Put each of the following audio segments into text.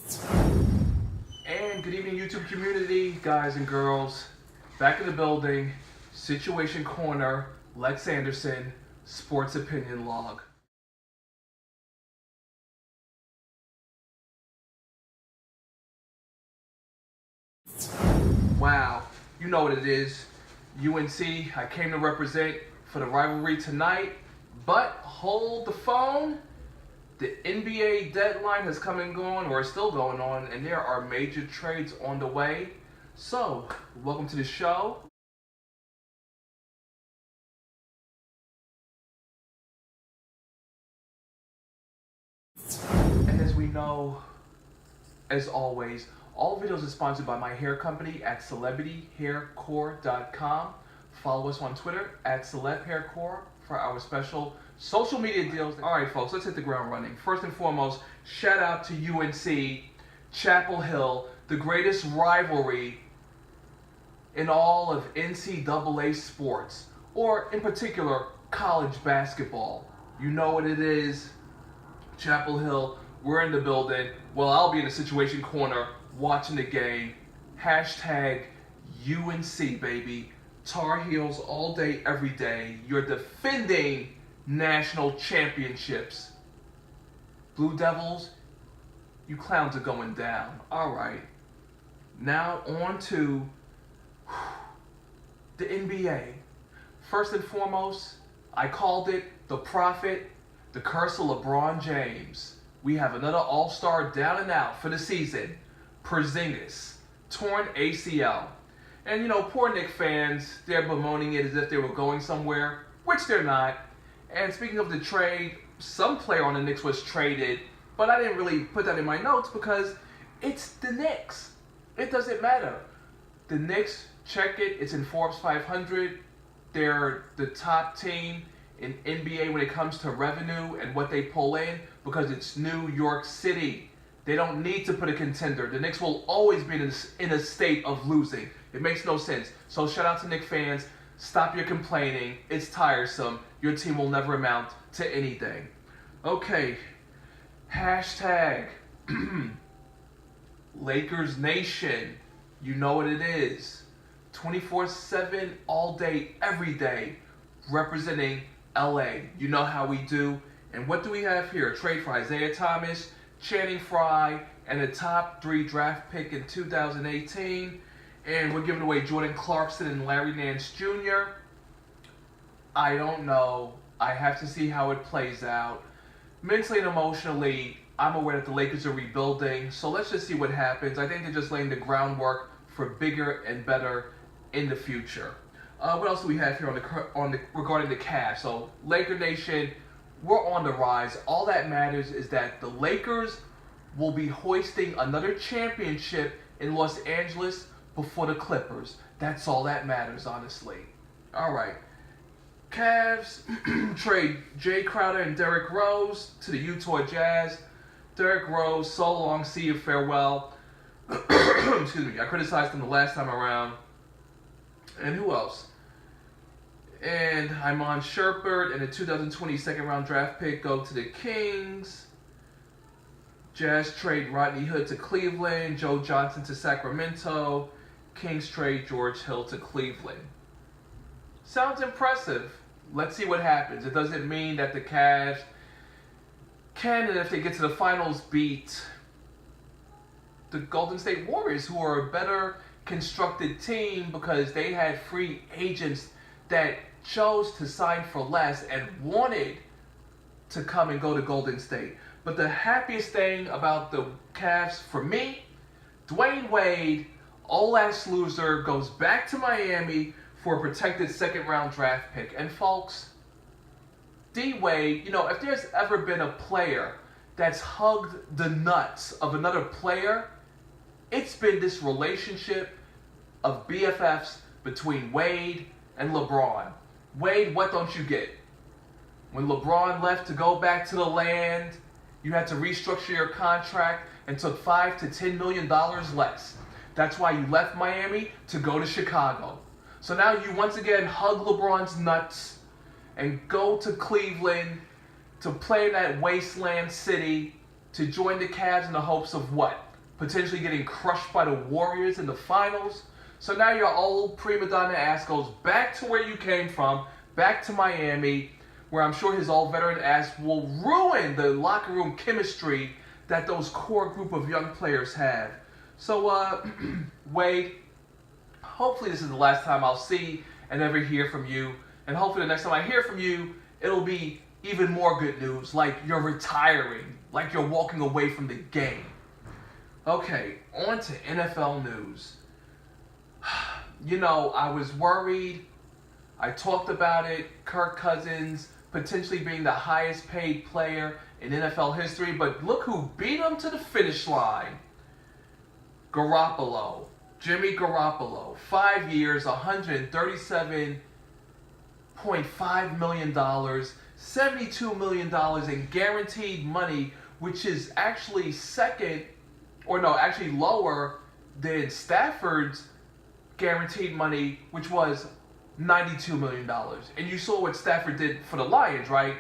And good evening, YouTube community, guys and girls. Back in the building, Situation Corner, Lex Anderson, Sports Opinion Log. Wow, you know what it is. UNC, I came to represent for the rivalry tonight, but hold the phone. The NBA deadline has come and gone, or is still going on, and there are major trades on the way. So, welcome to the show. And as we know, as always, all videos are sponsored by my hair company at celebrityhaircore.com. Follow us on Twitter at celebhaircore for our special social media deals. All right, folks, let's hit the ground running. First and foremost, shout out to UNC, Chapel Hill, the greatest rivalry in all of NCAA sports, or in particular, college basketball. You know what it is. Chapel Hill, we're in the building. Well, I'll be in the Situation Corner watching the game. Hashtag UNC, baby. Tar Heels all day, every day. You're defending national championships. Blue Devils, you clowns are going down. All right. Now on to the NBA. First and foremost, I called it the prophet, the curse of LeBron James. We have another all-star down and out for the season. Porzingis, torn ACL. And you know, poor Knicks fans, they're bemoaning it as if they were going somewhere, which they're not. And speaking of the trade, some player on the Knicks was traded, but I didn't really put that in my notes because it's the Knicks. It doesn't matter. The Knicks, check it, it's in Forbes 500. They're the top team in NBA when it comes to revenue and what they pull in because it's New York City. They don't need to put a contender. The Knicks will always be in a state of losing. It makes no sense. So shout out to Knicks fans. Stop your complaining. It's tiresome. Your team will never amount to anything. Okay. Hashtag Lakers Nation. You know what it is. 24/7, all day, every day, representing LA. You know how we do. And what do we have here? A trade for Isaiah Thomas, Channing Frye, and a top 3 draft pick in 2018. And we're giving away Jordan Clarkson and Larry Nance Jr. I don't know. I have to see how it plays out. Mentally and emotionally, I'm aware that the Lakers are rebuilding. So let's just see what happens. I think they're just laying the groundwork for bigger and better in the future. What else do we have here regarding the Cavs? So Laker Nation, we're on the rise. All that matters is that the Lakers will be hoisting another championship in Los Angeles before the Clippers. That's all that matters, honestly. All right. Cavs trade Jay Crowder and Derrick Rose to the Utah Jazz. Derrick Rose, so long, see you, farewell. Excuse me. I criticized him the last time around. And who else? And Iman Shumpert and a 2020 second-round draft pick go to the Kings. Jazz trade Rodney Hood to Cleveland, Joe Johnson to Sacramento. Kings trade George Hill to Cleveland. Sounds impressive. Let's see what happens. It doesn't mean that the Cavs can, and if they get to the finals, beat the Golden State Warriors, who are a better constructed team because they had free agents that chose to sign for less and wanted to come and go to Golden State. But the happiest thing about the Cavs for me, Dwayne Wade, old ass loser, goes back to Miami for a protected second round draft pick. And folks, D Wade, you know, if there's ever been a player that's hugged the nuts of another player, it's been this relationship of BFFs between Wade and LeBron. Wade, what don't you get? When LeBron left to go back to the land, you had to restructure your contract and took $5 to $10 million less. That's why you left Miami to go to Chicago. So now you once again hug LeBron's nuts and go to Cleveland to play in that wasteland city to join the Cavs in the hopes of what? potentially getting crushed by the Warriors in the finals. So now your old prima donna ass goes back to where you came from, back to Miami, where I'm sure his old veteran ass will ruin the locker room chemistry that those core group of young players have. So, Wade, hopefully this is the last time I'll see and ever hear from you. And hopefully the next time I hear from you, it'll be even more good news, like you're retiring, like you're walking away from the game. Okay, on to NFL news. You know, I was worried. I talked about it. Kirk Cousins potentially being the highest paid player in NFL history, but look who beat him to the finish line. Garappolo. Jimmy Garappolo. 5 years, $137.5 million, $72 million in guaranteed money, which is actually lower than Stafford's guaranteed money, which was $92 million. And you saw what Stafford did for the Lions, right?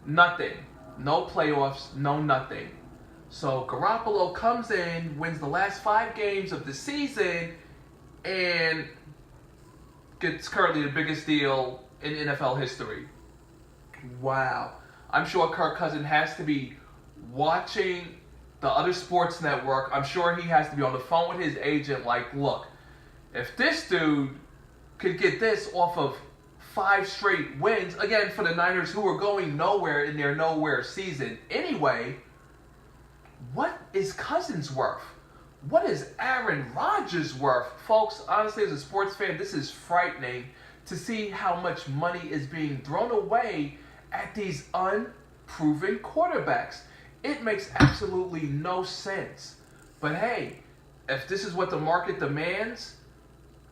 Nothing. No playoffs, no nothing. So Garappolo comes in, wins the last 5 games of the season, and gets currently the biggest deal in NFL history. Wow. I'm sure Kirk Cousins has to be watching the other sports network. I'm sure he has to be on the phone with his agent like, look, if this dude could get this off of 5 straight wins, again, for the Niners who are going nowhere in their nowhere season anyway, what is Cousins worth? What is Aaron Rodgers worth? Folks, honestly, as a sports fan, this is frightening to see how much money is being thrown away at these unproven quarterbacks. It makes absolutely no sense. But hey, if this is what the market demands,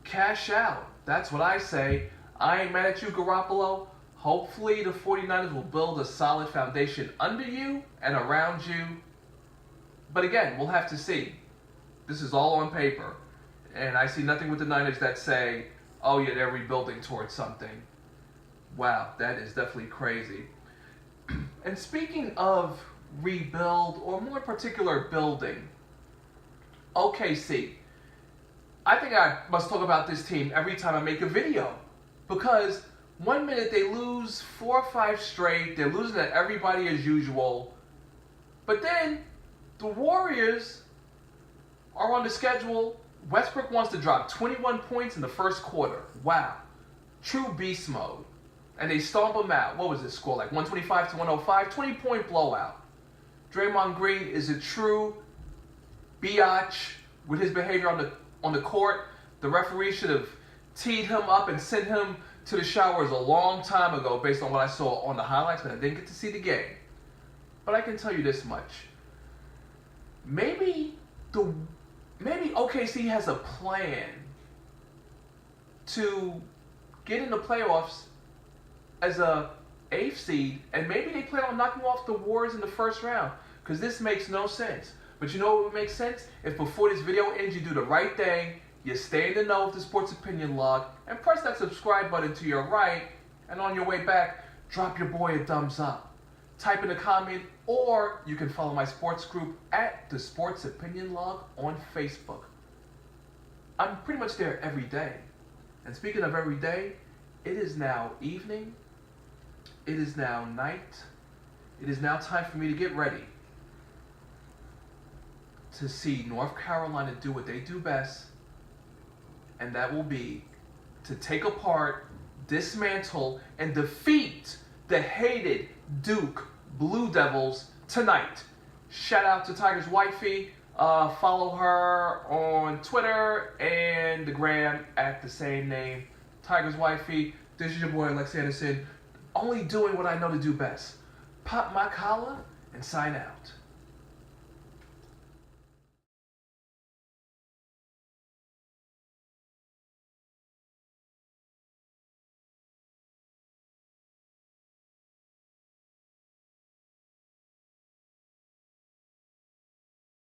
cash out. That's what I say. I ain't mad at you, Garappolo. Hopefully the 49ers will build a solid foundation under you and around you. But again, we'll have to see. This is all on paper. And I see nothing with the Niners that say, oh yeah, they're rebuilding towards something. Wow, that is definitely crazy. And speaking of rebuild, or more particular building, OKC. I think I must talk about this team every time I make a video. Because one minute they lose 4 or 5 straight, they're losing to everybody as usual. But then the Warriors are on the schedule. Westbrook wants to drop 21 points in the first quarter. Wow. True beast mode. And they stomp them out. What was this score? Like 125 to 105? 20-point blowout. Draymond Green is a true biatch with his behavior on the court. The referee should have teed him up and sent him to the showers a long time ago based on what I saw on the highlights, but I didn't get to see the game. But I can tell you this much. Maybe OKC has a plan to get in the playoffs as a 8th seed, and maybe they plan on knocking off the Warriors in the first round, because this makes no sense. But you know what would make sense? If before this video ends you do the right thing, you stay in the know of the Sports Opinion Log, and press that subscribe button to your right, and on your way back, drop your boy a thumbs up. Type in a comment, or you can follow my sports group at the Sports Opinion Log on Facebook. I'm pretty much there every day. And speaking of every day, it is now evening. It is now night. It is now time for me to get ready to see North Carolina do what they do best, and that will be to take apart, dismantle, and defeat the hated Duke Blue Devils tonight. Shout out to Tiger's wifey. Follow her on Twitter and the gram at the same name, Tiger's wifey. This is your boy Lex Anderson, only doing what I know to do best. Pop my collar and sign out.